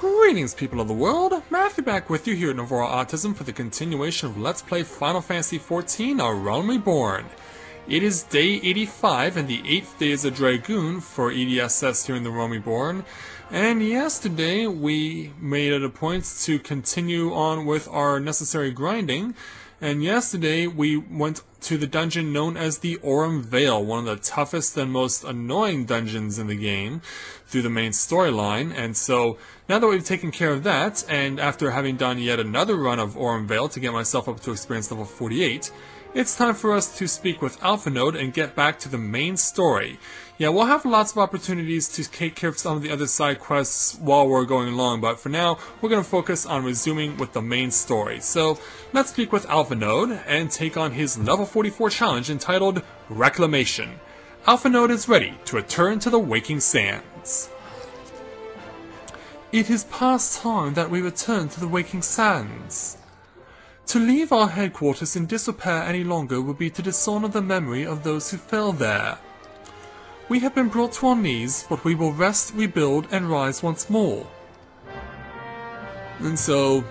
Greetings, people of the world! Matthew back with you here at Novora Autism for the continuation of Let's Play Final Fantasy XIV, A Realm Reborn. It is day 85 and the 8th day as a Dragoon for EDSS here in the Realm Reborn. And yesterday we made it a point to continue on with our necessary grinding. And yesterday we went to the dungeon known as the Aurum Vale, one of the toughest and most annoying dungeons in the game through the main storyline. And so now that we've taken care of that, and after having done yet another run of Aurum Vale to get myself up to experience level 48, it's time for us to speak with Alpha Node and get back to the main story. Yeah, we'll have lots of opportunities to take care of some of the other side quests while we're going along, but for now, we're going to focus on resuming with the main story. So, let's speak with Alpha Node and take on his level 44 challenge entitled Reclamation. Alpha Node is ready to return to the Waking Sands. It is past time that we return to the Waking Sands. To leave our headquarters in disrepair any longer would be to dishonor the memory of those who fell there. We have been brought to our knees, but we will rest, rebuild, and rise once more. And so,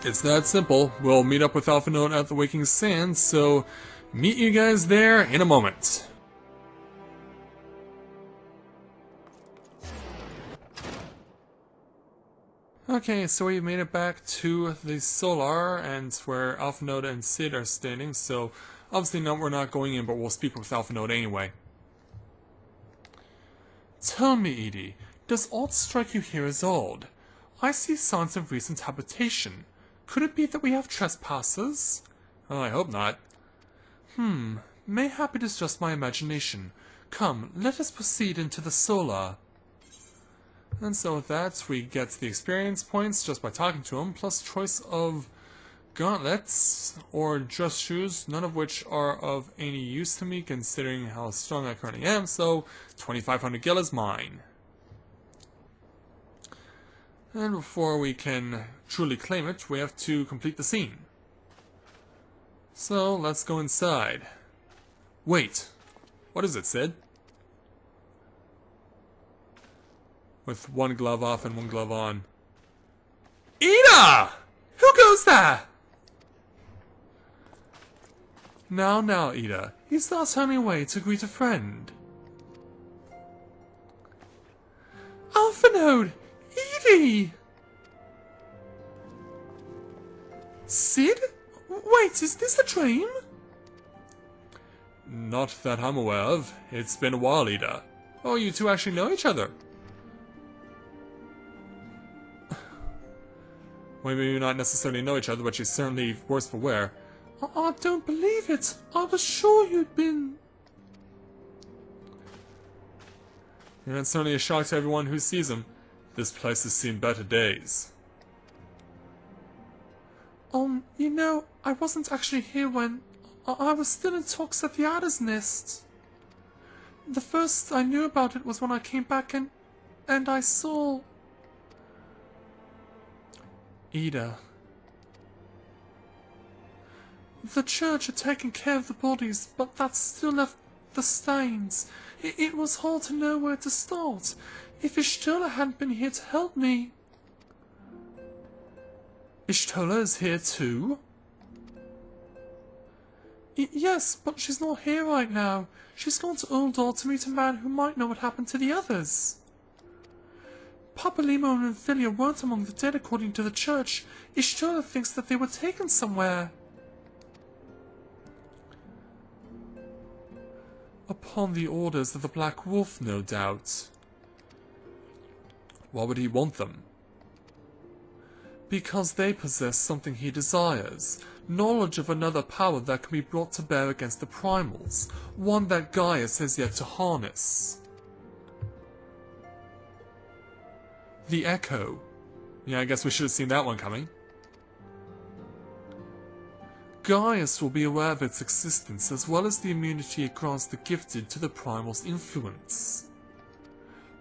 it's that simple. We'll meet up with Alpha Node at the Waking Sands, so meet you guys there in a moment. Okay, so we made it back to the Solar, and where Alpha Node and Sid are standing, so obviously no, we're not going in, but we'll speak with Alpha Node anyway. Tell me, Edie, does aught strike you here as odd? I see signs of recent habitation. Could it be that we have trespassers? Oh, I hope not. Mayhap it is just my imagination. Come, let us proceed into the Solar. And so with that, we get the experience points just by talking to him, plus choice of gauntlets or dress shoes, none of which are of any use to me considering how strong I currently am, so 2,500 gil is mine. And before we can truly claim it, we have to complete the scene. So let's go inside. Wait, what is it, Sid? With one glove off and one glove on. Ida! Who goes there? Now, Ida, he's not turning away to greet a friend. Alpha Node! Edie! Sid? Wait, is this a dream? Not that I'm aware of. It's been a while, Ida. Oh, you two actually know each other. Well, maybe not necessarily know each other, but she's certainly worse for wear. I don't believe it. I was sure you'd been... And it's certainly a shock to everyone who sees him. This place has seen better days. You know, I wasn't actually here when... I was still in talks at the Adder's Nest. The first I knew about it was when I came back and I saw... Ida. The church had taken care of the bodies, but that still left the stains. It was hard to know where to start. If Hydaelyn hadn't been here to help me... Hydaelyn is here too? Yes, but she's not here right now. She's gone to Uldor to meet a man who might know what happened to the others. Papa Limo and Ophelia weren't among the dead according to the church. Hydaelyn thinks that they were taken somewhere. Upon the orders of the Black Wolf, no doubt. Why would he want them? Because they possess something he desires. Knowledge of another power that can be brought to bear against the primals. One that Gaius has yet to harness. The Echo. Yeah, I guess we should have seen that one coming. Gaius will be aware of its existence as well as the immunity it grants the gifted to the primal's influence.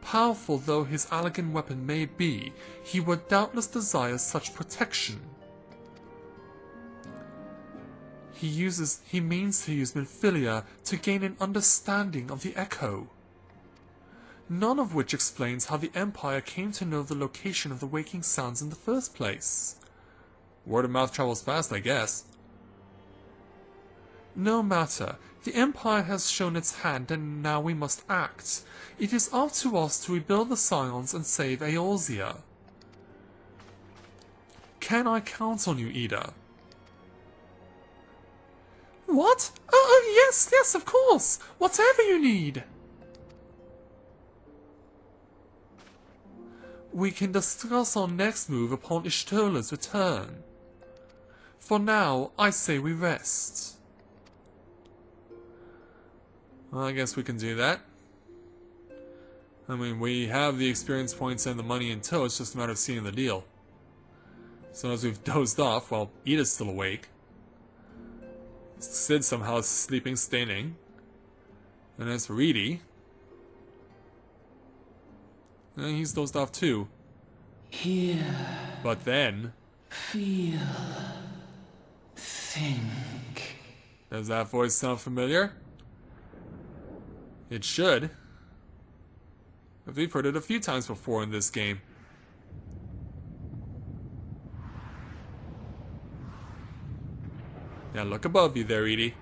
Powerful though his elegant weapon may be, he would doubtless desire such protection. He means to use Minfilia to gain an understanding of the Echo. none of which explains how the Empire came to know the location of the waking sounds in the first place. Word of mouth travels fast, I guess. No matter. The Empire has shown its hand, and now we must act. It is up to us to rebuild the Scions and save Eorzea. Can I count on you, Ida? What? Oh, yes, of course! Whatever you need! We can discuss our next move upon Yshtola's return. For now, I say we rest. Well, I guess we can do that. I mean, we have the experience points and the money in tow, it's just a matter of seeing the deal. So as we've dozed off, while Ida's still awake, Sid somehow is sleeping, staining. And as for Edie, he's dozed off too. Hear. But then... Feel. Think. Does that voice sound familiar? It should. We've heard it a few times before in this game. Yeah, look above you there, Edie.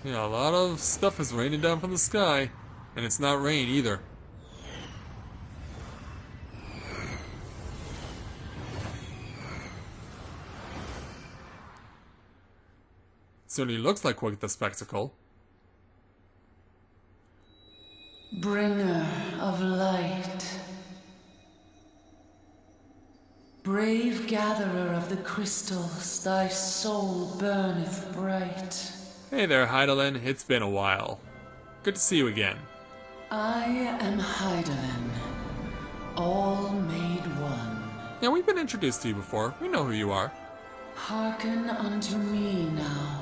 Yeah, a lot of stuff is raining down from the sky. And it's not rain either. Certainly looks like quite the spectacle. Bringer of light. Brave gatherer of the crystals, thy soul burneth bright. Hey there, Hydaelyn. It's been a while. Good to see you again. I am Hydaelyn, all made one. Yeah, we've been introduced to you before. We know who you are. Hearken unto me now,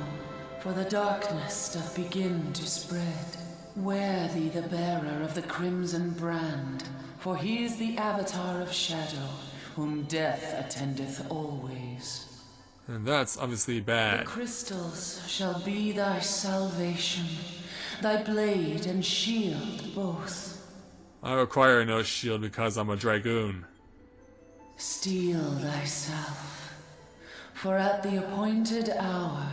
for the darkness doth begin to spread. Wear thee the bearer of the crimson brand, for he is the avatar of shadow, whom death attendeth always. And that's obviously bad. The crystals shall be thy salvation, thy blade and shield both. I require no shield because I'm a Dragoon. Steel thyself, for at the appointed hour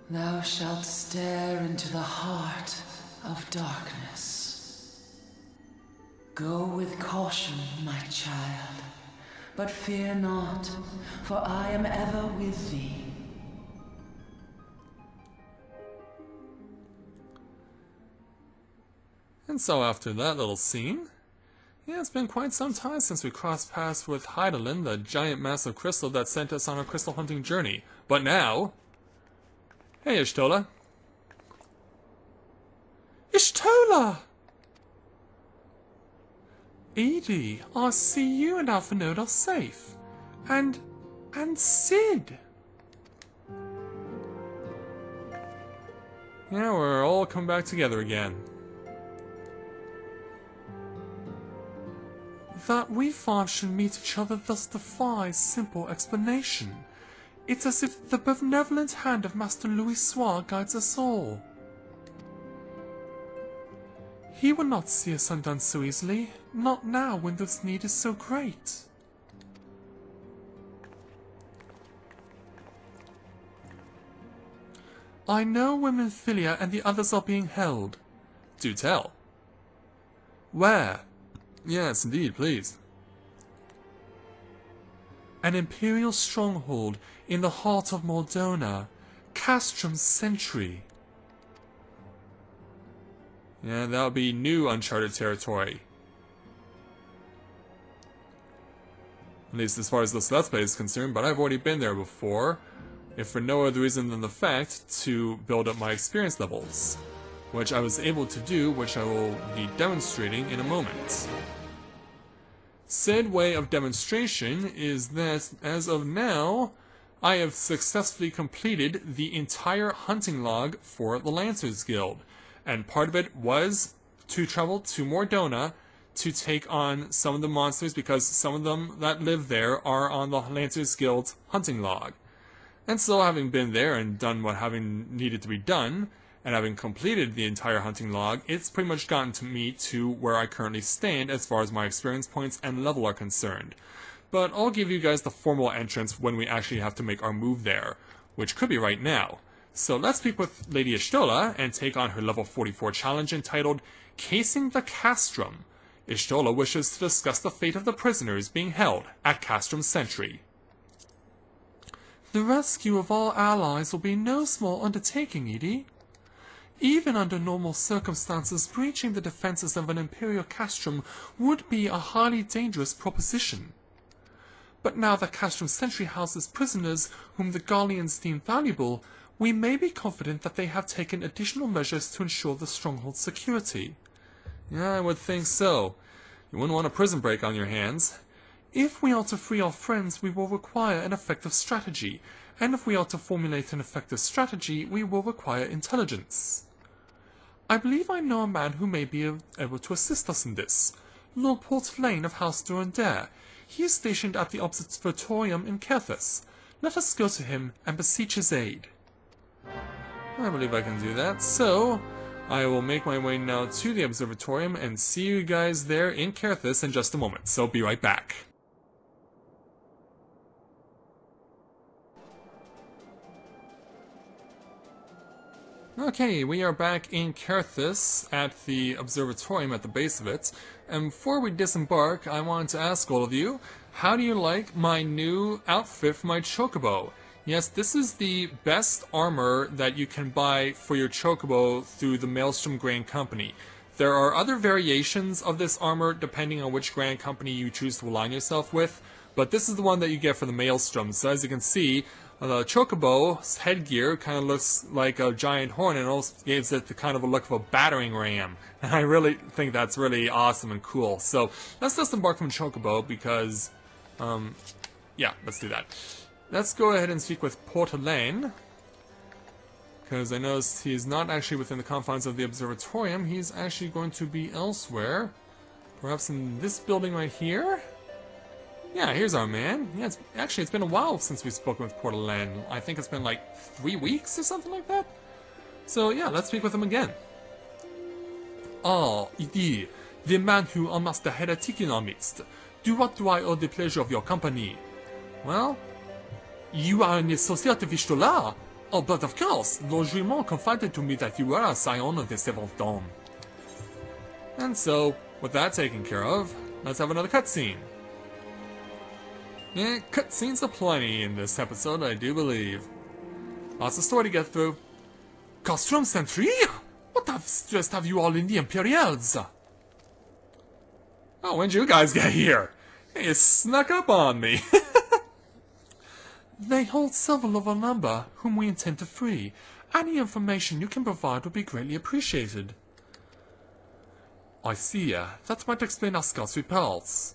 thou shalt stare into the heart of darkness. Go with caution, my child, but fear not, for I am ever with thee. And so after that little scene, yeah, it's been quite some time since we crossed paths with Hydaelyn, the giant massive crystal that sent us on our crystal hunting journey. But now... Hey, Y'shtola. Y'shtola! Edie, I see you and Alphanode are safe. And Sid. Yeah, we're all come back together again. That we five should meet each other thus defies simple explanation. It's as if the benevolent hand of Master Louis Soir guides us all. He will not see us undone so easily, not now when this need is so great. I know where Minfilia and the others are being held. Do tell. Where? Yes, indeed, please. An Imperial stronghold in the heart of Mordona, Castrum's Sentry. Yeah, that would be new uncharted territory. At least as far as this Let's Play is concerned, but I've already been there before, if for no other reason than the fact to build up my experience levels, which I was able to do, which I will be demonstrating in a moment. Said way of demonstration is that, as of now, I have successfully completed the entire hunting log for the Lancers Guild, and part of it was to travel to Mordona to take on some of the monsters, because some of them that live there are on the Lancers Guild hunting log. And so, having been there and done what having needed to be done, and having completed the entire hunting log, it's pretty much gotten to me to where I currently stand as far as my experience points and level are concerned. But I'll give you guys the formal entrance when we actually have to make our move there, which could be right now. So let's speak with Lady Hydaelyn and take on her level 44 challenge entitled Casing the Castrum. Hydaelyn wishes to discuss the fate of the prisoners being held at Castrum Sentry. The rescue of all allies will be no small undertaking, Edie. Even under normal circumstances, breaching the defenses of an Imperial castrum would be a highly dangerous proposition. But now that Castrum Sentry houses prisoners whom the Garleans deem valuable, we may be confident that they have taken additional measures to ensure the stronghold's security. Yeah, I would think so. You wouldn't want a prison break on your hands. If we are to free our friends, we will require an effective strategy, and if we are to formulate an effective strategy, we will require intelligence. I believe I know a man who may be able to assist us in this. Lord Portelaine of House Durandare. He is stationed at the Observatorium in Kerthus. Let us go to him and beseech his aid. I believe I can do that, so I will make my way now to the Observatorium and see you guys there in Kerthus in just a moment, so be right back. Okay, we are back in Kerthus at the Observatorium at the base of it, and before we disembark, I wanted to ask all of you, how do you like my new outfit for my Chocobo? Yes, this is the best armor that you can buy for your Chocobo through the Maelstrom Grand Company. There are other variations of this armor depending on which Grand Company you choose to align yourself with, but this is the one that you get for the Maelstrom. So as you can see, the Chocobo's headgear kind of looks like a giant horn and also gives it the kind of a look of a battering ram. And I really think that's really awesome and cool. So let's disembark from Chocobo because, yeah, let's do that. Let's go ahead and speak with Portelaine, because I noticed he's not actually within the confines of the Observatorium. He's actually going to be elsewhere. Perhaps in this building right here? Yeah, here's our man. Yeah, it's been a while since we've spoken with Portelaine. I think it's been like 3 weeks or something like that. So yeah, let's speak with him again. Ah, Edie, the man who unmasked the heretic in our midst. To what do I owe the pleasure of your company? Well, you are an associate of Hydaelyn. Oh, but of course, Lord Reborn confided to me that you were a scion of the Seventh Dawn. And so, with that taken care of, let's have another cutscene. Yeah, cutscenes aplenty in this episode, I do believe. Lots of story to get through. Castrum Sentry? What the stress have you all in the Imperials? Oh, when'd you guys get here? You snuck up on me. They hold several of our number, whom we intend to free. Any information you can provide would be greatly appreciated. I see, that might explain our scarce repulse.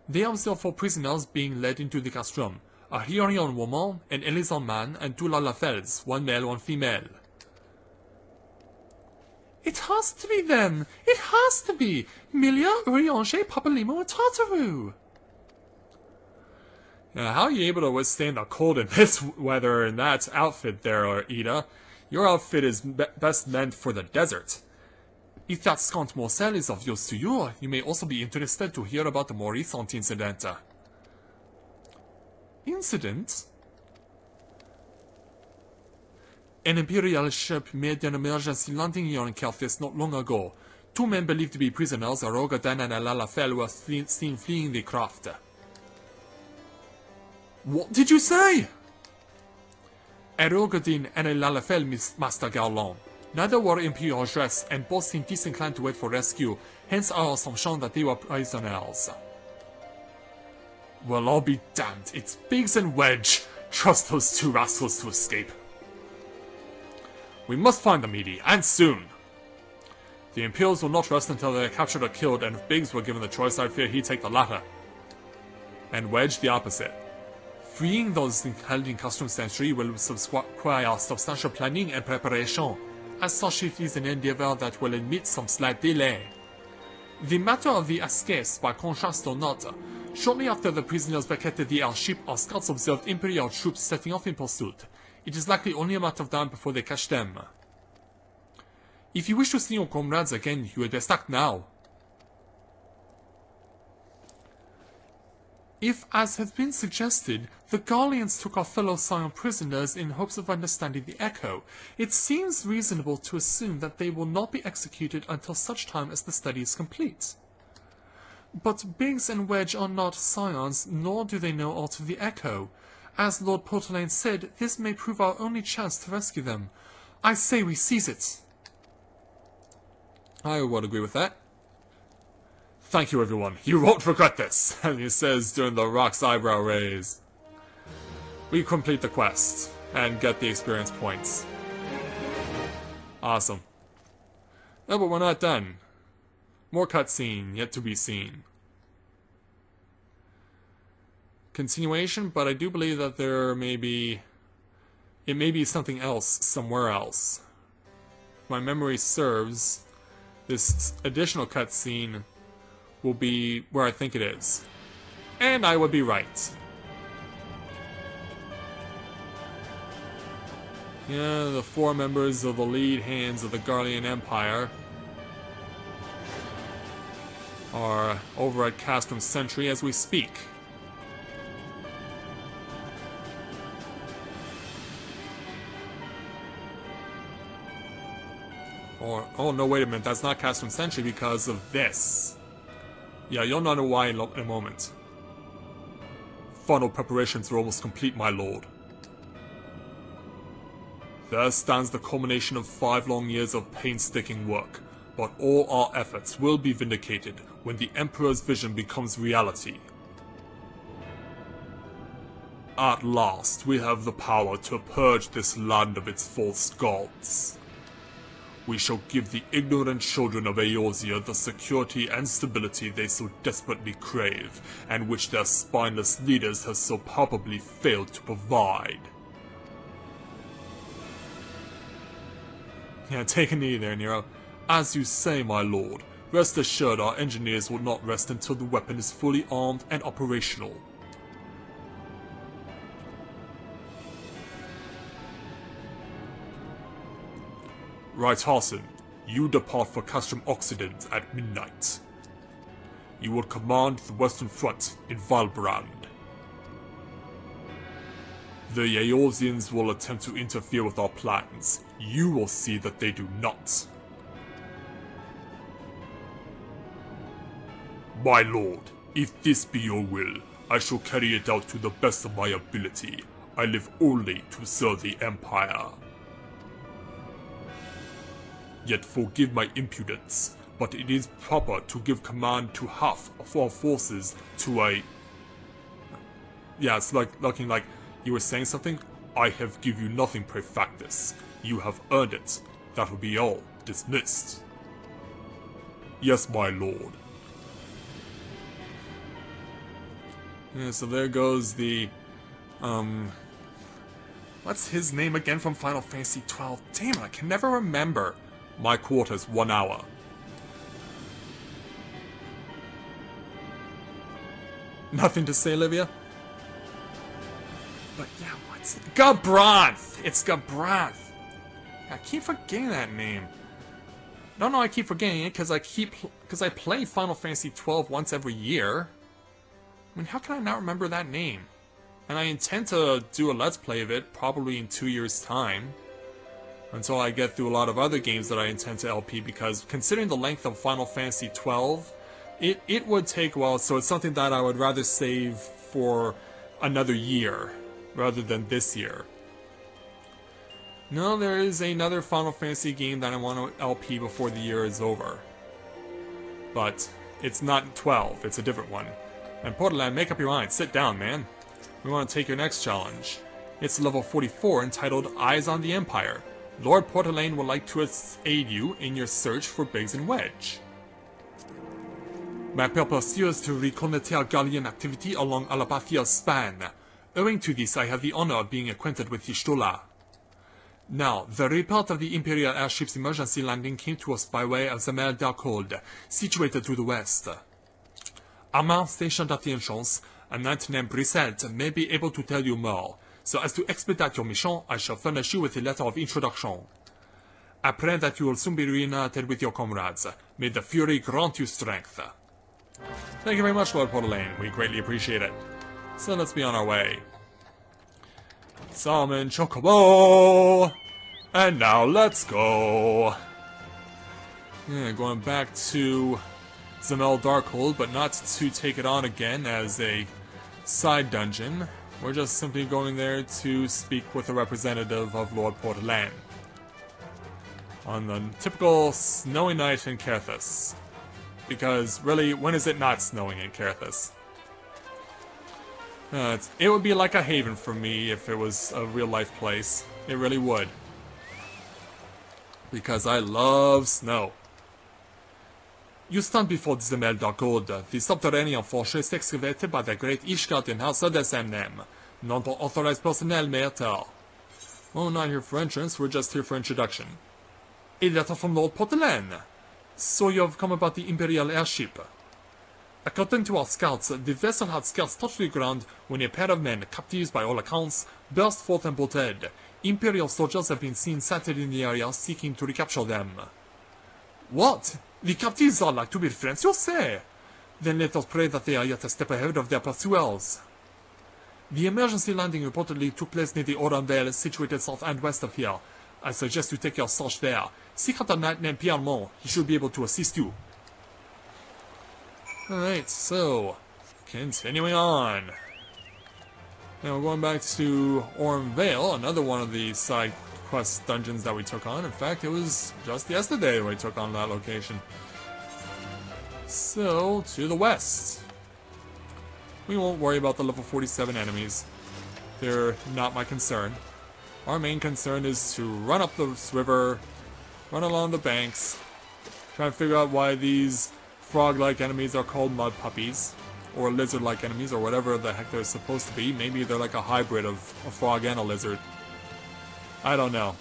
They observe 4 prisoners being led into the castrum, a Hydaelyn woman, an Elysian man, and 2 Lalafels, 1 male, 1 female. It has to be them! It has to be! Milia, Uriange, Papalimo, and Tartaru! How are you able to withstand the cold in this weather in that outfit there, Ida? Your outfit is best meant for the desert. If that scant morsel is of use to you, you may also be interested to hear about the more recent incident. Incident? An Imperial ship made an emergency landing here in Kerthus not long ago. 2 men believed to be prisoners, Rogadan and Lalafel, were seen fleeing the craft. What did you say? Rogadin and Lalafel, Master Garland. Neither were Imperial dressed, and both seemed disinclined to wait for rescue, hence our assumption that they were prisoners. Well, I'll be damned. It's Biggs and Wedge. Trust those 2 rascals to escape. We must find them, Edie, and soon. The Imperials will not rest until they are captured or killed, and if Biggs were given the choice, I fear he'd take the latter. And Wedge the opposite. Freeing those held in Castrum Sentry will require substantial planning and preparation. As such, it is an endeavor that will admit some slight delay. The matter of the escapes, by contrast or not, shortly after the prisoners vacated the airship, our scouts observed Imperial troops setting off in pursuit. It is likely only a matter of time before they catch them. If you wish to see your comrades again, you had best act now. If, as has been suggested, the Garleans took our fellow Scion prisoners in hopes of understanding the Echo, it seems reasonable to assume that they will not be executed until such time as the study is complete. But Biggs and Wedge are not Scions, nor do they know aught of the Echo. As Lord Portelaine said, this may prove our only chance to rescue them. I say we seize it. I would agree with that. Thank you, everyone. You won't regret this, as he says during the Rock's eyebrow raise. We complete the quest and get the experience points. Awesome. Oh, but we're not done. More cutscene yet to be seen. Continuation, but I do believe that there may be... It may be something else somewhere else. If my memory serves, this additional cutscene will be where I think it is. And I would be right. Yeah, the 4 members of the lead hands of the Garlean Empire are over at Castrum Sentry as we speak. Or, oh no, wait a minute, that's not Castrum Sentry because of this. Yeah, you'll know why in a moment. Final preparations are almost complete, my lord. There stands the culmination of 5 long years of painstaking work, but all our efforts will be vindicated when the Emperor's vision becomes reality. At last, we have the power to purge this land of its false gods. We shall give the ignorant children of Eorzea the security and stability they so desperately crave, and which their spineless leaders have so palpably failed to provide. Yeah, take a knee there, Nero. As you say, my lord, rest assured our engineers will not rest until the weapon is fully armed and operational. Right, Harson, you depart for Castrum Occident at midnight. You will command the Western Front in Valbrand. The Eorzeans will attempt to interfere with our plans. You will see that they do not. My lord, if this be your will, I shall carry it out to the best of my ability. I live only to serve the Empire. Yet forgive my impudence, but it is proper to give command to half of our forces to a... Yeah, it's looking like you were saying something. I have give you nothing prefactus. You have earned it. That will be all. Dismissed. Yes, my lord. Yeah, so there goes the... What's his name again from Final Fantasy XII? Damn it, I can never remember. My quarters, 1 hour. Nothing to say, Olivia? But yeah, what's it? Gabranth! It's Gabranth! I keep forgetting that name. No, I keep forgetting it because I play Final Fantasy XII once every year. I mean, how can I not remember that name? And I intend to do a Let's Play of it, probably in 2 years' time. Until I get through a lot of other games that I intend to LP, because considering the length of Final Fantasy XII, it would take a while, so it's something that I would rather save for another year, rather than this year. No, there is another Final Fantasy game that I want to LP before the year is over. But it's not 12, it's a different one. And Portland, make up your mind, sit down, man. We want to take your next challenge. It's level 44 entitled Eyes on the Empire. Lord Portelaine would like to aid you in your search for Biggs and Wedge. My purpose here is to reconnoiter Garlean activity along Alapathia's span. Owing to this, I have the honor of being acquainted with Y'shtola. Now, the report of the Imperial airship's emergency landing came to us by way of the Mer d'Arcold, situated to the west. A man stationed at the entrance, a knight named Brissette, may be able to tell you more. So as to expedite your mission, I shall furnish you with a letter of introduction. I pray that you will soon be reunited with your comrades. May the Fury grant you strength. Thank you very much, Lord Portalain. We greatly appreciate it. So let's be on our way. Summon Chocobo! And now let's go! Yeah, going back to Zamel Darkhold, but not to take it on again as a side dungeon. We're just simply going there to speak with a representative of Lord Portalain. On the typical snowy night in Carthus. Because, really, when is it not snowing in Carthus? It would be like a haven for me if it was a real-life place. It really would. Because I love snow. You stand before the Zamel Darkhold, the subterranean fortress excavated by the great Ishgard House of the same name. Non-authorized personnel may enter. Oh, not here for entrance, we're just here for introduction. A letter from Lord Portalain. So you have come about the Imperial airship. According to our scouts, the vessel had scarce touched the ground when a pair of men, captives by all accounts, burst forth and bolted. Imperial soldiers have been seen sighted in the area seeking to recapture them. What? The captives are like to be friends, you say? Then let us pray that they are yet a step ahead of their pursuers. The emergency landing reportedly took place near the Oran Vale, situated south and west of here. I suggest you take your search there. Seek out a knight named Pierre. He should be able to assist you. Alright, so, continuing on. Now we're going back to Oran Vale, another one of the side quest dungeons that we took on. In fact, it was just yesterday we took on that location. So, to the west. We won't worry about the level 47 enemies. They're not my concern. Our main concern is to run up this river, run along the banks, try and figure out why these frog-like enemies are called mud puppies, or lizard-like enemies, or whatever the heck they're supposed to be. Maybe they're like a hybrid of a frog and a lizard. I don't know.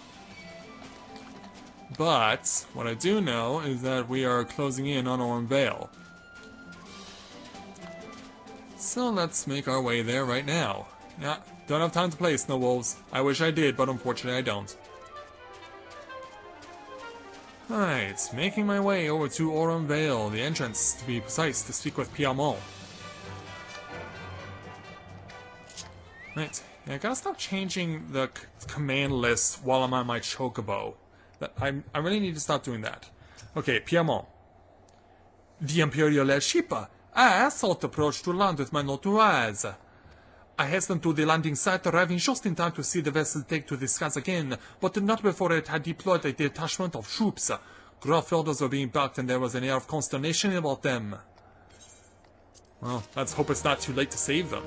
But what I do know is that we are closing in on Oran Vale. So let's make our way there right now. Yeah, don't have time to play Snow Wolves. I wish I did, but unfortunately I don't. Alright, making my way over to Oran Vale, the entrance, to be precise, to speak with Piamon. Right, yeah, I gotta stop changing the command list while I'm on my chocobo. I really need to stop doing that. Okay, Piamon. The Imperial airship. I sought approach to land with my entourage. I hastened to the landing site, arriving just in time to see the vessel take to the skies again, but not before it had deployed a detachment of troops. Gruff orders were being barked and there was an air of consternation about them. Well, let's hope it's not too late to save them.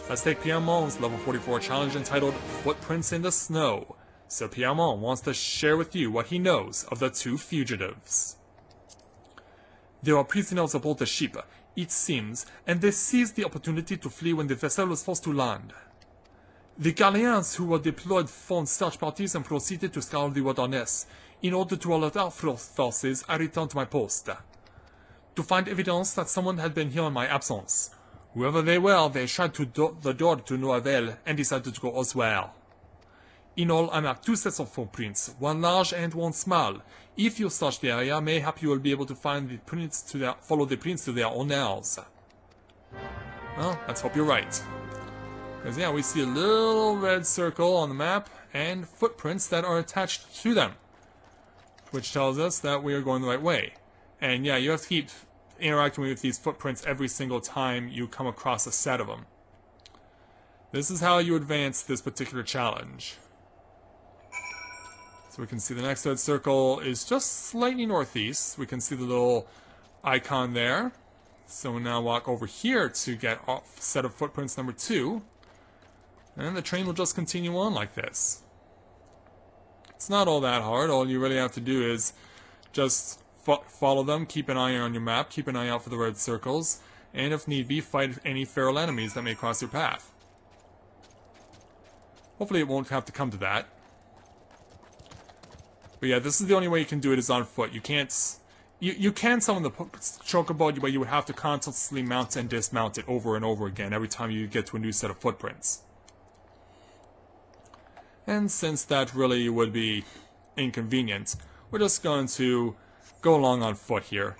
Let's take Piamon's level 44 challenge entitled Footprints in the Snow. So Piamon wants to share with you what he knows of the two fugitives. There are prisoners aboard the ship, it seems, and they seized the opportunity to flee when the vessel was forced to land. The Galleons who were deployed formed search parties and proceeded to scour the wilderness. In order to alert our forces, I returned to my post. To find evidence that someone had been here in my absence. Whoever they were, they tried the door to no avail and decided to go elsewhere. In all, I marked 2 sets of footprints, one large and one small. If you search the area, mayhap you will be able to find the prints follow the prints to their owners. Well, let's hope you're right. Because yeah, we see a little red circle on the map and footprints that are attached to them, which tells us that we are going the right way. And yeah, you have to keep interacting with these footprints every single time you come across a set of them. This is how you advance this particular challenge. So we can see the next red circle is just slightly northeast. We can see the little icon there. So we now walk over here to get off set of footprints number 2. And the train will just continue on like this. It's not all that hard. All you really have to do is just follow them, keep an eye on your map, keep an eye out for the red circles, and if need be, fight any feral enemies that may cross your path. Hopefully it won't have to come to that. But yeah, this is the only way you can do it is on foot. You can't... You can summon the chocobo, but you would have to constantly mount and dismount it over and over again every time you get to a new set of footprints. And since that really would be inconvenient, we're just going to go along on foot here.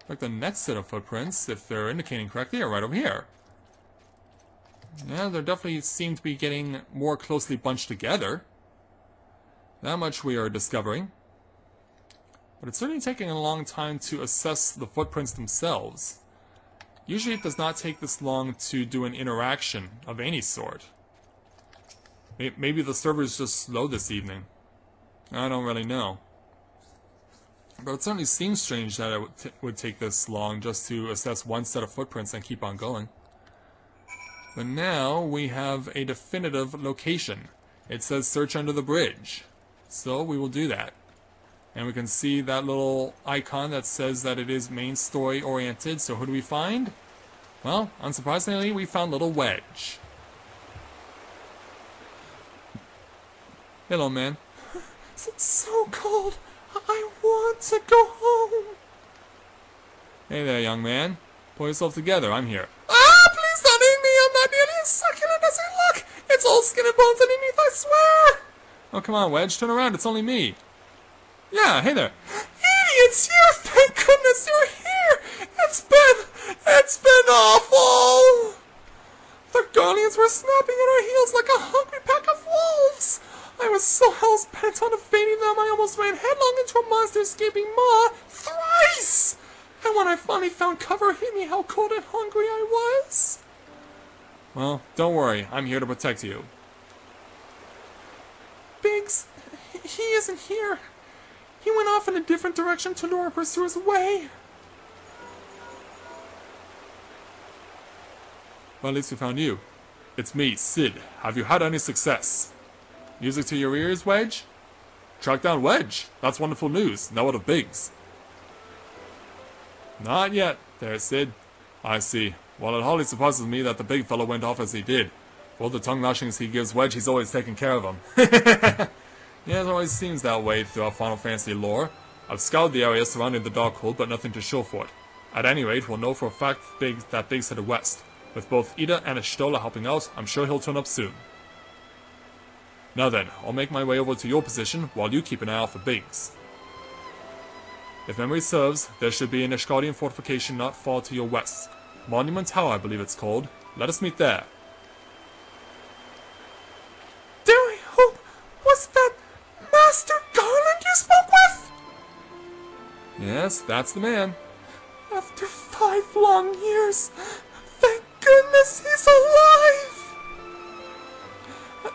Like the next set of footprints, if they're indicating correctly, are right over here. Yeah, they definitely seem to be getting more closely bunched together. That much we are discovering. But it's certainly taking a long time to assess the footprints themselves. Usually it does not take this long to do an interaction of any sort. Maybe the server's just slow this evening. I don't really know. But it certainly seems strange that it would take this long just to assess one set of footprints and keep on going. But now we have a definitive location. It says search under the bridge. So we will do that. And we can see that little icon that says that it is main story oriented. So who do we find? Well, unsurprisingly, we found little Wedge. Hello, man. It's so cold. I want to go home. Hey there, young man. Pull yourself together. I'm here. Ah, please don't eat me. I'm not nearly as succulent as I look. It's all skin and bones underneath, I swear. Oh, come on, Wedge. Turn around. It's only me. Yeah, hey there. Idiots, you! Thank goodness you're here! It's been awful! The Guardians were snapping at our heels like a hungry pack of wolves! I was so hell's bent on evading them, I almost ran headlong into a monster's gaping maw thrice! And when I finally found cover, it hit me how cold and hungry I was! Well, don't worry, I'm here to protect you. Biggs, he isn't here. He went off in a different direction to lure our pursuers away. Well, at least we found you. It's me, Sid. Have you had any success? Music to your ears, Wedge? Track down Wedge. That's wonderful news. Now what of Biggs? Not yet, there, Sid. I see. Well, it hardly surprises me that the big fellow went off as he did. For all the tongue lashings he gives Wedge, he's always taking care of them. Yeah, it always seems that way throughout Final Fantasy lore. I've scoured the area surrounding the Darkhold, but nothing to show for it. At any rate, we'll know for a fact that Biggs headed west. With both Ida and Hydaelyn helping out, I'm sure he'll turn up soon. Now then, I'll make my way over to your position while you keep an eye out for Biggs. If memory serves, there should be an Ishgardian fortification not far to your west. Monument Tower, I believe it's called. Let us meet there. Dare I hope was that Master Garland you spoke with? Yes, that's the man. After 5 long years, thank goodness he's alive!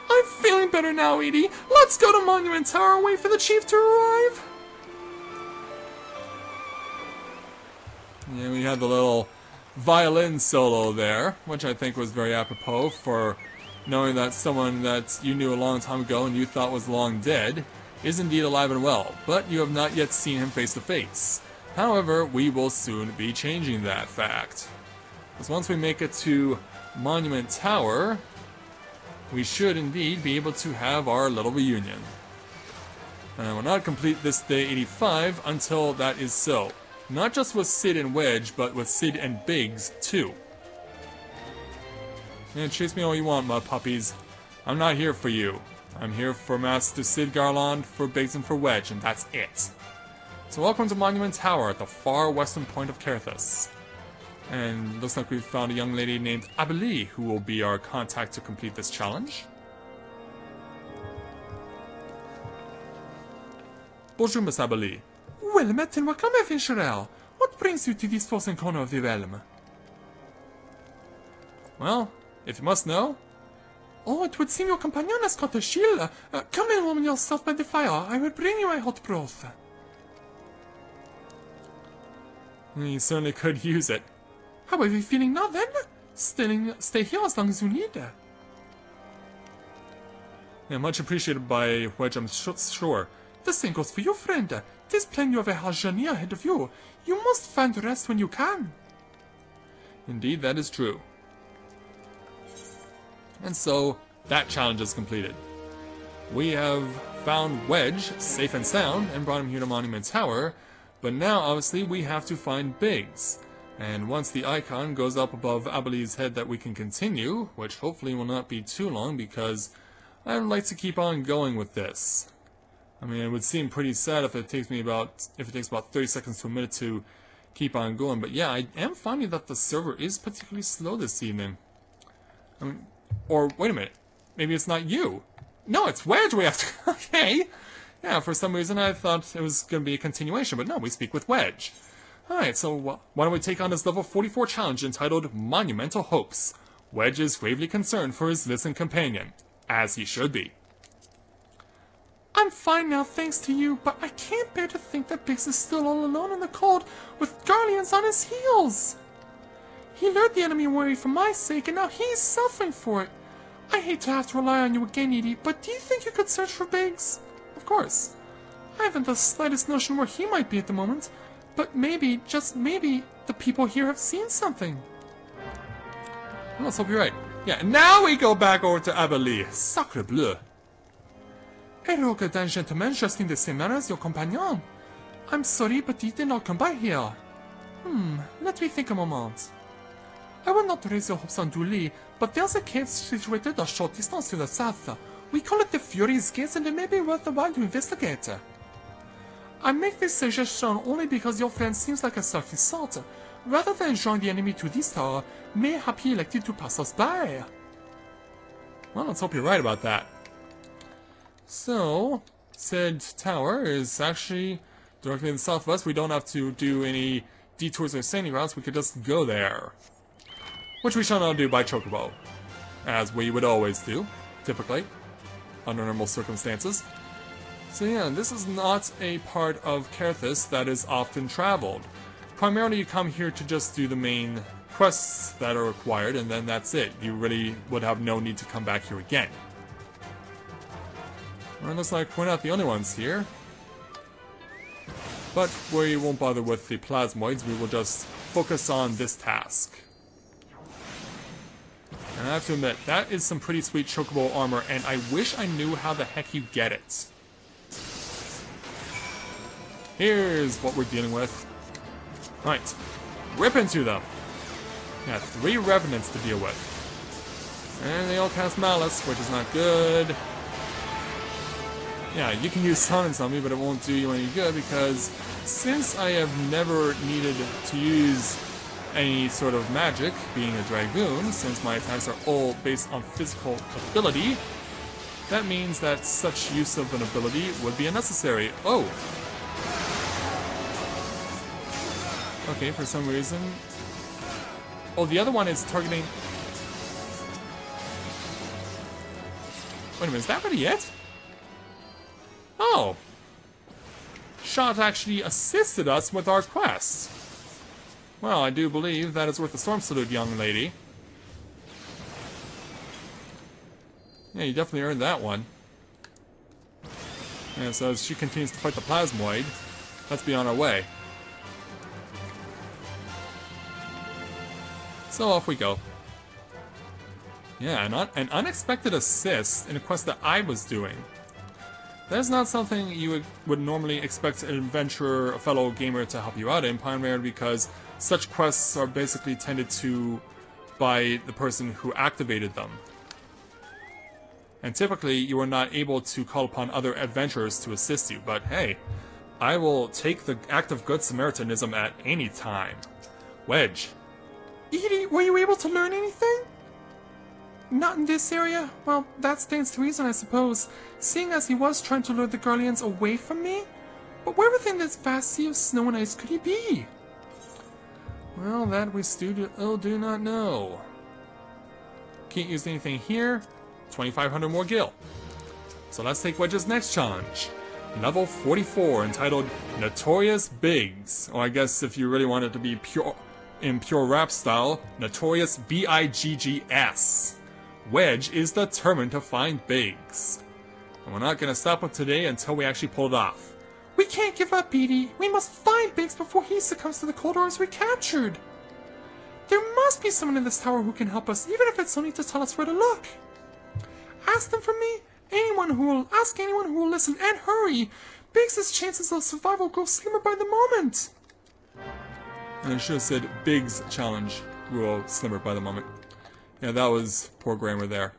I'm feeling better now, Edie. Let's go to Monument Tower and wait for the chief to arrive. Yeah, we had the little violin solo there, which I think was very apropos for knowing that someone that you knew a long time ago and you thought was long dead is indeed alive and well, but you have not yet seen him face to face. However, we will soon be changing that fact. Because once we make it to Monument Tower, we should indeed be able to have our little reunion. And we'll not complete this day 85 until that is so. Not just with Sid and Wedge, but with Sid and Biggs, too. And chase me all you want, mud puppies. I'm not here for you. I'm here for Master Sid Garland, for Biggs, and for Wedge, and that's it. So welcome to Monument Tower at the far western point of Carthus. And looks like we've found a young lady named Hydaelyn who will be our contact to complete this challenge. Bonjour, Miss Hydaelyn. Well met and welcome, adventurer. What brings you to this frozen corner of the realm? Well, if you must know. Oh, it would seem your companion has caught a chill. Come and warm yourself by the fire. I will bring you a hot broth. You certainly could use it. How are you feeling now then? Stay here as long as you need. Yeah, much appreciated by Wedge, I'm sure. The same goes for your friend. This plane you have a hard journey ahead of you. You must find rest when you can. Indeed, that is true. And so, that challenge is completed. We have found Wedge, safe and sound, and brought him here to Monument Tower, but now, obviously, we have to find Biggs. And once the icon goes up above Hydaelyn's head that we can continue, which hopefully will not be too long because I'd like to keep on going with this. I mean, it would seem pretty sad if it takes about 30 seconds to a minute to keep on going. But yeah, I am finding that the server is particularly slow this evening. I mean, or wait a minute, maybe it's not you. No, it's Wedge we have to... Okay. Yeah, for some reason I thought it was going to be a continuation, but no, we speak with Wedge. Alright, so why don't we take on this level 44 challenge entitled Monumental Hopes. Wedge is gravely concerned for his missing companion, as he should be. I'm fine now, thanks to you, but I can't bear to think that Biggs is still all alone in the cold with Guardians on his heels. He lured the enemy away for my sake, and now he's suffering for it. I hate to have to rely on you again, Edie, but do you think you could search for Biggs? Of course. I haven't the slightest notion where he might be at the moment, but maybe, just maybe, the people here have seen something. Well, let's hope you're right. Yeah, now we go back over to Abelie. Sacre bleu. Eroge d'un gentleman dressed in the same manner as your companion. I'm sorry, but he did not come by here. Let me think a moment. I will not raise your hopes unduly, but there's a cave situated a short distance to the south. We call it the Fury's Gates, and it may be worth the while to investigate. I make this suggestion only because your friend seems like a selfish sort. Rather than join the enemy to this tower, mayhap he elected to pass us by. Well, let's hope you're right about that. So, said tower is actually directly in the southwest. We don't have to do any detours or sandy routes. We could just go there. Which we shall not do by chocobo, as we would always do, typically, under normal circumstances. So yeah, this is not a part of Carthus that is often traveled. Primarily you come here to just do the main quests that are required, and then that's it. You really would have no need to come back here again. Well, it looks like we're not the only ones here. But we won't bother with the plasmoids, we will just focus on this task. And I have to admit, that is some pretty sweet chocobo armor, and I wish I knew how the heck you get it. Here's what we're dealing with. Right, rip into them. Yeah, 3 revenants to deal with. And they all cast malice, which is not good. Yeah, you can use silence on me, but it won't do you any good, because since I have never needed to use any sort of magic, being a Dragoon, since my attacks are all based on physical ability, that means that such use of an ability would be unnecessary. Oh! Okay, for some reason... Oh, the other one is targeting... Wait a minute, is that really it? Oh! Shot actually assisted us with our quest. Well, I do believe that is worth a storm salute, young lady. Yeah, you definitely earned that one. And so as she continues to fight the plasmoid, let's be on our way. So off we go. Yeah, an unexpected assist in a quest that I was doing. That is not something you would normally expect an adventurer, a fellow gamer, to help you out in, primarily because such quests are basically tended to by the person who activated them. And typically, you are not able to call upon other adventurers to assist you, but hey, I will take the act of good Samaritanism at any time. Wedge. Edie, were you able to learn anything? Not in this area? Well, that stands to reason, I suppose, seeing as he was trying to lure the Guardians away from me. But where within this vast sea of snow and ice could he be? Well, that we still do not know. Can't use anything here. 2,500 more gil. So let's take Wedge's next challenge. Level 44, entitled Notorious Biggs. Or I guess if you really want it to be pure in pure rap style, Notorious Biggs. Wedge is determined to find Biggs. And we're not going to stop him today until we actually pull it off. We can't give up, Edie. We must find Biggs before he succumbs to the cold orders we captured. There must be someone in this tower who can help us, even if it's only to tell us where to look. Ask them for me. Ask anyone who will listen, and hurry. Biggs' chances of survival grow slimmer by the moment. And I should have said Biggs' challenge grow slimmer by the moment. Yeah, that was poor grammar there.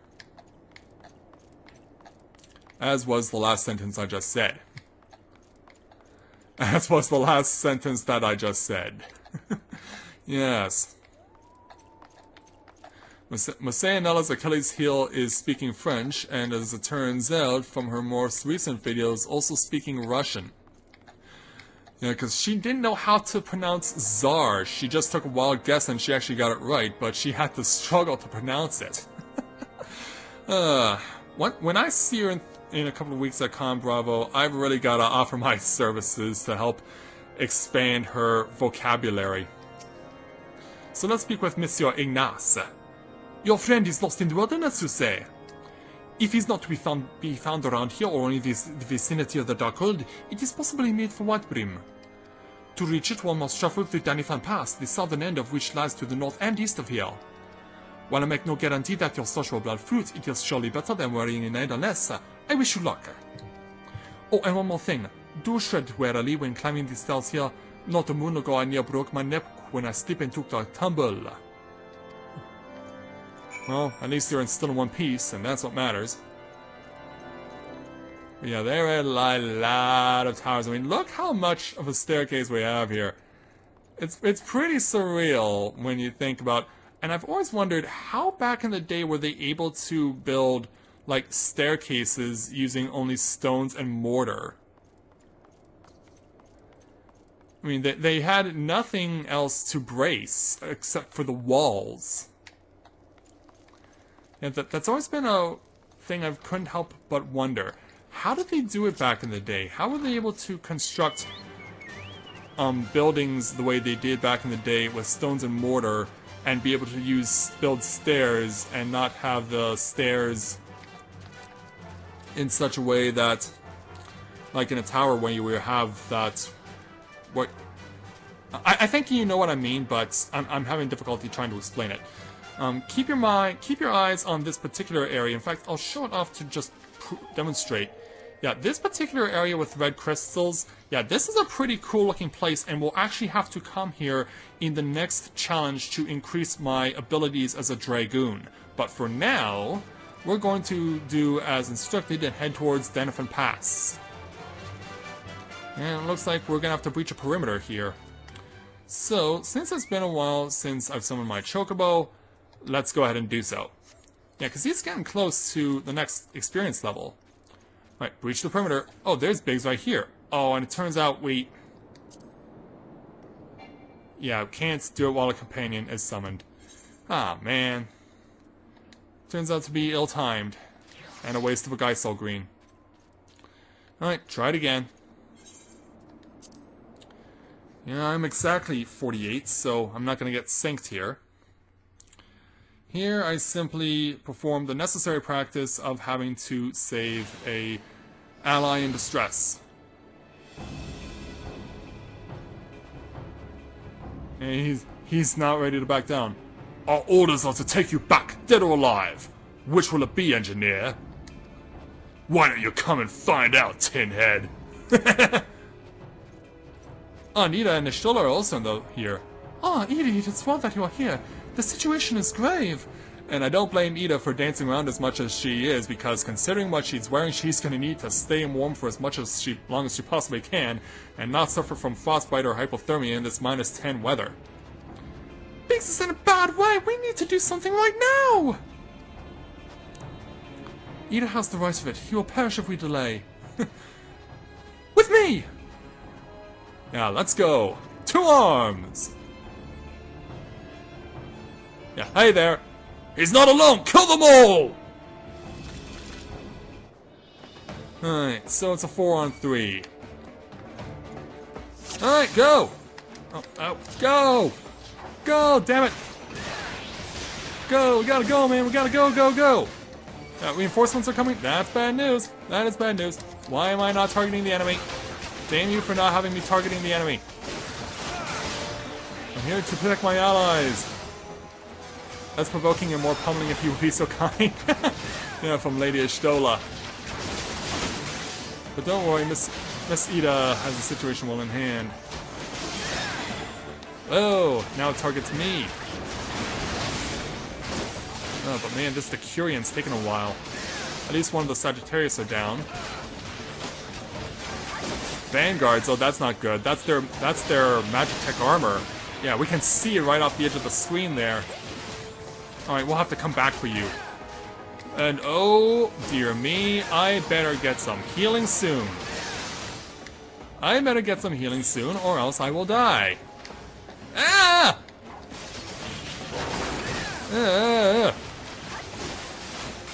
As was the last sentence I just said. As was the last sentence that I just said. Yes. Maceanella's Achilles heel is speaking French, and as it turns out, from her most recent videos, also speaking Russian. Yeah, because she didn't know how to pronounce Tsar. She just took a wild guess and she actually got it right, but she had to struggle to pronounce it. When I see her in a couple of weeks at Con Bravo, I've really got to offer my services to help expand her vocabulary. So let's speak with Monsieur Ignace. Your friend is lost in the wilderness, you say? If he's not to be found around here or in the vicinity of the Dark World, it is possibly made for Whitebrim. To reach it, one must travel through Danifan Pass, the southern end of which lies to the north and east of here. While I make no guarantee that your search will bear fruit, it is surely better than worrying in nonetheless. I wish you luck. Oh, and one more thing. Do tread warily when climbing the stairs here. Not a moon ago I near broke my neck when I slipped and took a tumble. Well, at least you're still in one piece, and that's what matters. But yeah, there are a lot of towers. I mean, look how much of a staircase we have here. It's pretty surreal when you think about... And I've always wondered, how back in the day were they able to build, like, staircases using only stones and mortar? I mean, they had nothing else to brace, except for the walls. And that's always been a thing I couldn't help but wonder. How did they do it back in the day? How were they able to construct buildings the way they did back in the day with stones and mortar and be able to build stairs and not have the stairs in such a way that, like in a tower where you have that... What? I think you know what I mean, but I'm having difficulty trying to explain it. Keep your eyes on this particular area. In fact, I'll show it off to just demonstrate. Yeah, this particular area with red crystals, yeah, this is a pretty cool looking place, and we'll actually have to come here in the next challenge to increase my abilities as a Dragoon. But for now, we're going to do as instructed and head towards Danifan Pass. And it looks like we're gonna have to breach a perimeter here. So, since it's been a while since I've summoned my Chocobo, let's go ahead and do so. Yeah, because he's getting close to the next experience level. Right, breach the perimeter. Oh, there's Biggs right here. Oh, and it turns out we... Yeah, can't do it while a companion is summoned. Ah, man. Turns out to be ill-timed. And a waste of a Geisel Green. Alright, try it again. Yeah, I'm exactly 48, so I'm not going to get synced here. Here, I simply perform the necessary practice of having to save a ally in distress. And he's not ready to back down. Our orders are to take you back, dead or alive. Which will it be, engineer? Why don't you come and find out, Tinhead? Anita and Nishtola are also here. Edie, it's well that you are here. The situation is grave. And I don't blame Ida for dancing around as much as she is, because considering what she's wearing, she's going to need to stay warm for as long as she possibly can, and not suffer from frostbite or hypothermia in this -10 weather. Biggs is in a bad way. We need to do something right now. Ida has the right of it. He will perish if we delay. With me! Yeah, let's go. To arms! Yeah, hey there. He's not alone! Kill them all! Alright, so it's a 4-on-3. Alright, go! Oh, go! Go, damn it! Go, we gotta go, man, we gotta go! Reinforcements are coming. That's bad news. That is bad news. Why am I not targeting the enemy? Damn you for not having me targeting the enemy. I'm here to protect my allies. That's provoking and more pummeling if you would be so kind. Yeah, from Lady Ishtola. But don't worry, Miss Ida has the situation well in hand. Oh, now it targets me. Oh, but man, this Decurian's taking a while. At least one of the Sagittarius are down. Vanguards, oh that's not good. That's their Magitech armor. Yeah, we can see it right off the edge of the screen there. Alright, we'll have to come back for you. And oh dear me, I better get some healing soon. I better get some healing soon, or else I will die. Ah!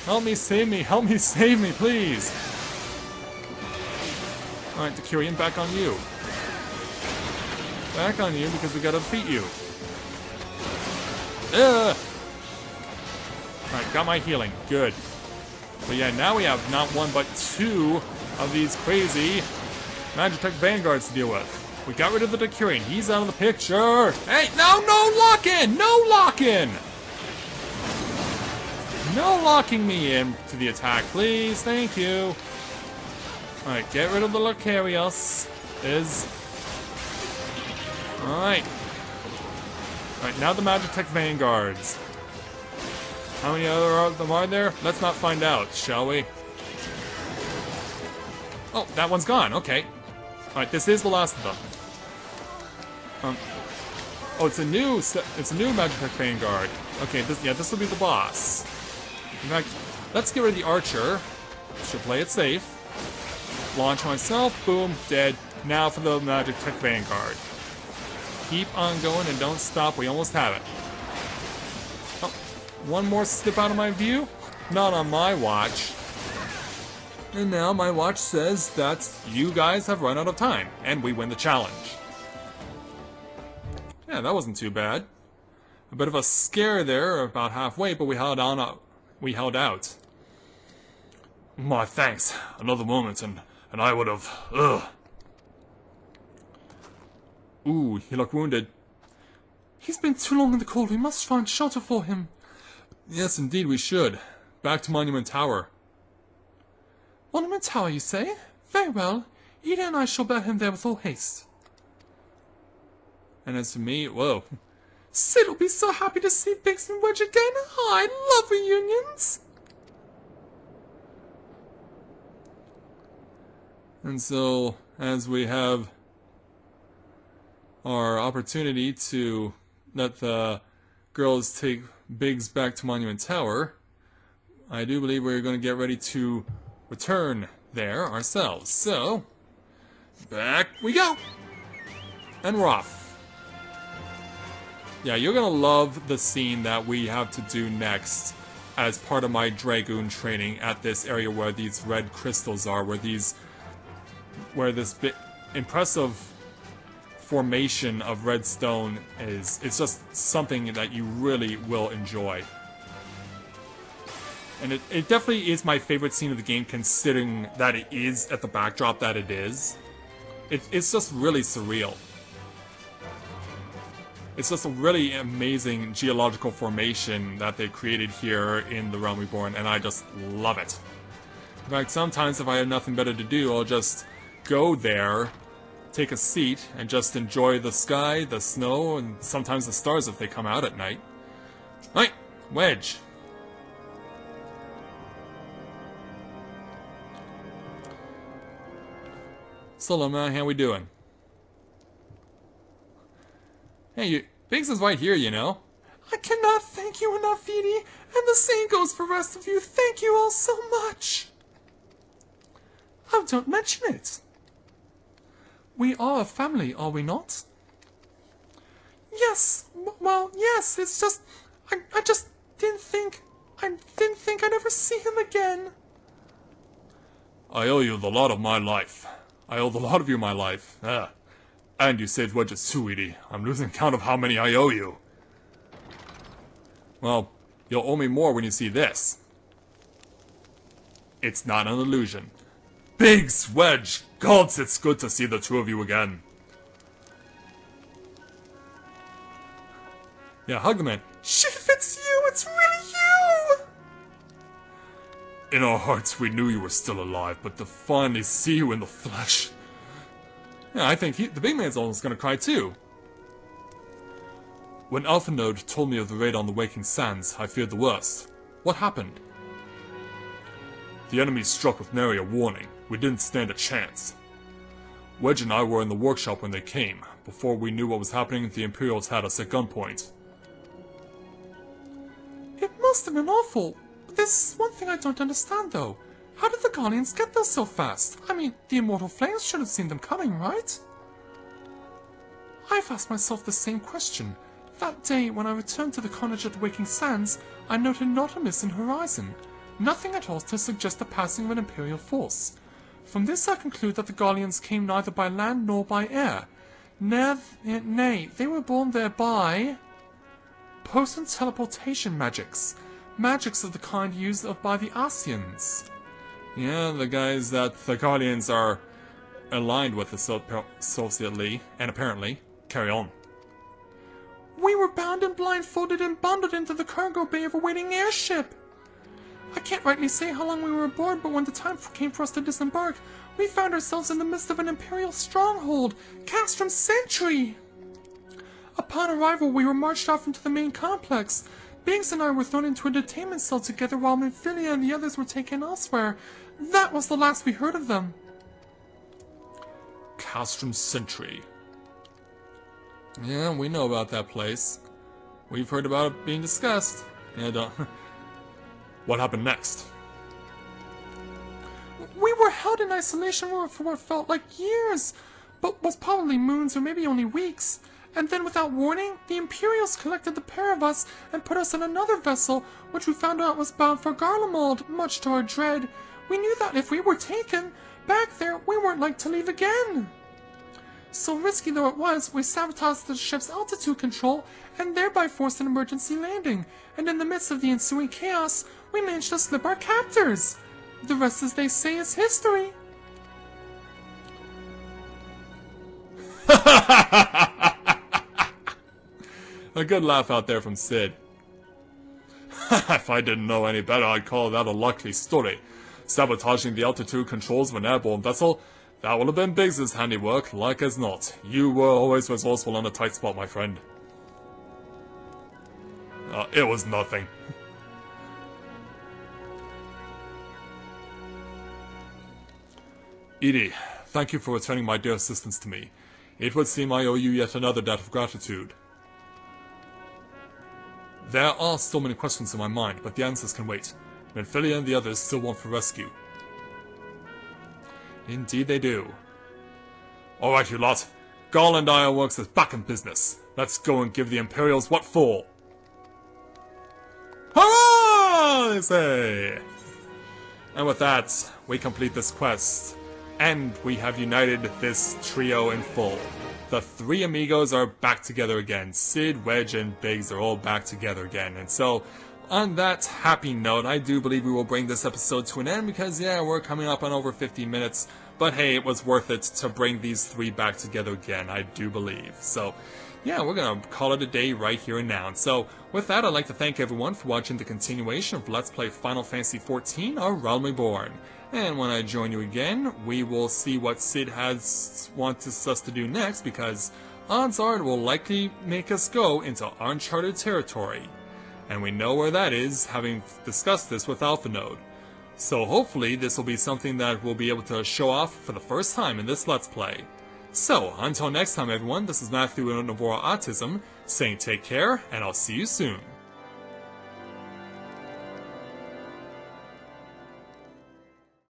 Help me, save me, please. Alright, Decurion, back on you. Back on you, because we gotta defeat you. Alright, got my healing. Good. But yeah, now we have not one, but two of these crazy Magitech Vanguards to deal with. We got rid of the Decurion. He's out of the picture. Hey, no lock-in! No lock-in! No locking me in to the attack, please. Thank you. Alright, get rid of the Lucarius. Alright. Alright, now the Magitech Vanguards. How many other of them are there? Let's not find out, shall we? Oh, that one's gone. Okay. Alright, this is the last of them. Oh, it's a new Magitech Vanguard. Okay, this will be the boss. In fact, let's get rid of the Archer. Should play it safe. Launch myself. Boom. Dead. Now for the Magitech Vanguard. Keep on going and don't stop. We almost have it. Oh, one more slip out of my view? Not on my watch. And now my watch says that you guys have run out of time, and we win the challenge. Yeah, that wasn't too bad. A bit of a scare there, about halfway, but we held on. We held out. My thanks. Another moment, and I would have. Ugh. Ooh, he looked wounded. He's been too long in the cold. We must find shelter for him. Yes, indeed, we should. Back to Monument Tower. Monument Tower, you say? Very well. Ida and I shall bear him there with all haste. And as for me, whoa. Sid will be so happy to see Biggs and Wedge again. I love reunions. And so, as we have our opportunity to let the girls take Biggs back to Monument Tower, I do believe we're going to get ready to return there ourselves. So, back we go! And we're off. Yeah, you're gonna love the scene that we have to do next as part of my Dragoon training at this area where these red crystals are, where this impressive formation of red stone is. It's just something that you really will enjoy. And it definitely is my favorite scene of the game, considering that it is at the backdrop that it is. It's just really surreal. It's just a really amazing geological formation that they've created here in the Realm Reborn, and I just love it. In fact, sometimes if I have nothing better to do, I'll just go there, take a seat, and just enjoy the sky, the snow, and sometimes the stars if they come out at night. Right, Wedge. So, man, how we doing? Hey, Biggs is right here, you know. I cannot thank you enough, Edie, and the same goes for the rest of you. Thank you all so much. Oh, don't mention it. We are a family, are we not? Yes, well, yes, it's just, I just didn't think I'd ever see him again. I owe you the lot of my life. I owe the lot of you my life. And you saved Wedges too, Edie. I'm losing count of how many I owe you. Well, you'll owe me more when you see this. It's not an illusion. Biggs, Wedge, gods, it's good to see the two of you again. Yeah, hug the man. Chief, it's you! It's really you! In our hearts, we knew you were still alive, but to finally see you in the flesh... Yeah, I think the big man's almost gonna cry too. When Alphanode told me of the raid on the Waking Sands, I feared the worst. What happened? The enemy struck with nary a warning. We didn't stand a chance. Wedge and I were in the workshop when they came. Before we knew what was happening, the Imperials had us at gunpoint. It must have been awful. There's one thing I don't understand, though. How did the Guardians get there so fast? I mean, the Immortal Flames should have seen them coming, right? I've asked myself the same question. That day, when I returned to the cottage at the Waking Sands, I noted not a missing horizon. Nothing at all to suggest the passing of an Imperial force. From this I conclude that the Guardians came neither by land nor by air. Nay, they were born there by potent teleportation magics. Magics of the kind used by the Scions. Yeah, the guys that the Guardians are aligned with associately, and apparently. Carry on. We were bound and blindfolded and bundled into the cargo bay of a waiting airship. I can't rightly say how long we were aboard, but when the time came for us to disembark, we found ourselves in the midst of an Imperial stronghold, Castrum's Sentry. Upon arrival, we were marched off into the main complex. Biggs and I were thrown into a detainment cell together while Minfilia and the others were taken elsewhere. That was the last we heard of them. Castrum's Sentry. Yeah, we know about that place. We've heard about it being discussed. And, what happened next? We were held in isolation for what felt like years, but was probably moons or maybe only weeks. And then without warning, the Imperials collected the pair of us and put us in another vessel, which we found out was bound for Garlemald, much to our dread. We knew that if we were taken back there, we weren't like to leave again. So risky though it was, we sabotaged the ship's altitude control and thereby forced an emergency landing. And in the midst of the ensuing chaos, we managed to slip our captors. The rest, as they say, is history. A good laugh out there from Sid. If I didn't know any better, I'd call that a likely story. Sabotaging the altitude controls of an airborne vessel, that would have been Biggs' handiwork, like as not. You were always resourceful on a tight spot, my friend. It was nothing. Edie, thank you for returning my dear assistance to me. It would seem I owe you yet another debt of gratitude. There are still many questions in my mind, but the answers can wait. Minfilia and the others still want for rescue. Indeed they do. Alright, you lot. Gall and Ironworks is back in business. Let's go and give the Imperials what for. Hurrah! They say. And with that, we complete this quest. And we have united this trio in full. The three amigos are back together again. Sid, Wedge, and Biggs are all back together again. And so, on that happy note, I do believe we will bring this episode to an end because, yeah, we're coming up on over 50 minutes. But hey, it was worth it to bring these three back together again, I do believe. So, yeah, we're gonna call it a day right here and now. And so, with that, I'd like to thank everyone for watching the continuation of Let's Play Final Fantasy XIV, A Realm Reborn. And when I join you again, we will see what Sid wants us to do next, because odds are it will likely make us go into uncharted territory. And we know where that is, having discussed this with Alpha Node. So hopefully this will be something that we'll be able to show off for the first time in this Let's Play. So, until next time everyone, this is Matthew and Navora Autism, saying take care, and I'll see you soon.